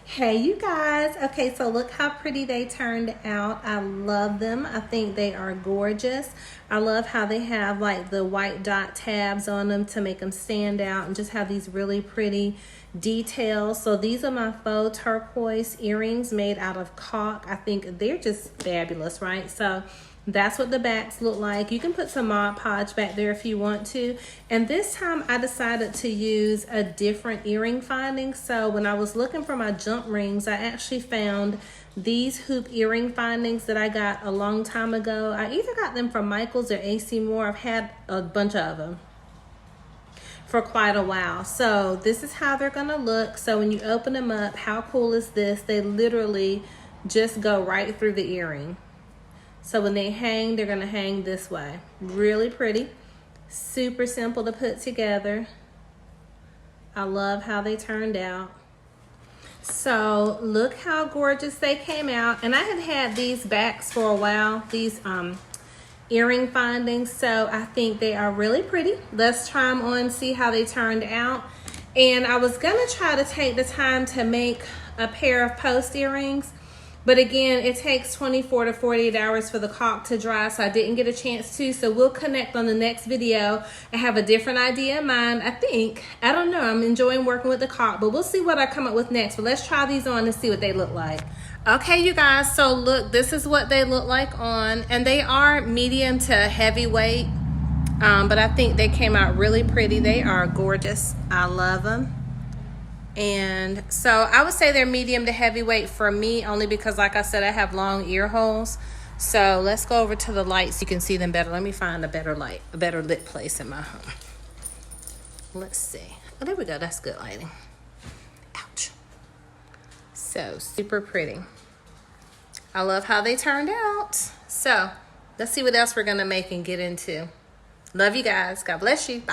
Hey you guys. Okay, so look how pretty they turned out. I love them. I think they are gorgeous. I love how they have like the white dot tabs on them to make them stand out and just have these really pretty details. So these are my faux turquoise earrings made out of caulk. I think they're just fabulous, right? So that's what the backs look like. You can put some Mod Podge back there if you want to. And this time I decided to use a different earring finding. So when I was looking for my jump rings, I actually found these hoop earring findings that I got a long time ago. I either got them from Michaels or AC Moore. I've had a bunch of them for quite a while. So this is how they're gonna look. So when you open them up, how cool is this? They literally just go right through the earring. So when they hang, they're gonna hang this way. Really pretty, super simple to put together. I love how they turned out. So look how gorgeous they came out. And I had these backs for a while, these earring findings. So I think they are really pretty. Let's try them on, see how they turned out. And I was gonna try to take the time to make a pair of post earrings, but again, it takes 24 to 48 hours for the caulk to dry, so I didn't get a chance to. So we'll connect on the next video. I have a different idea in mind, I think. I don't know, I'm enjoying working with the caulk, but we'll see what I come up with next. But let's try these on and see what they look like. Okay, you guys, so look, this is what they look like on. And they are medium to heavyweight, but I think they came out really pretty. They are gorgeous. I love them. And so I would say they're medium to heavyweight for me, only because, like I said, I have long ear holes. So let's go over to the light so you can see them better. Let me find a better light, a better lit place in my home. Let's see. Oh, there we go. That's good lighting. Ouch. So super pretty. I love how they turned out. So let's see what else we're going to make and get into. Love you guys. God bless you. Bye.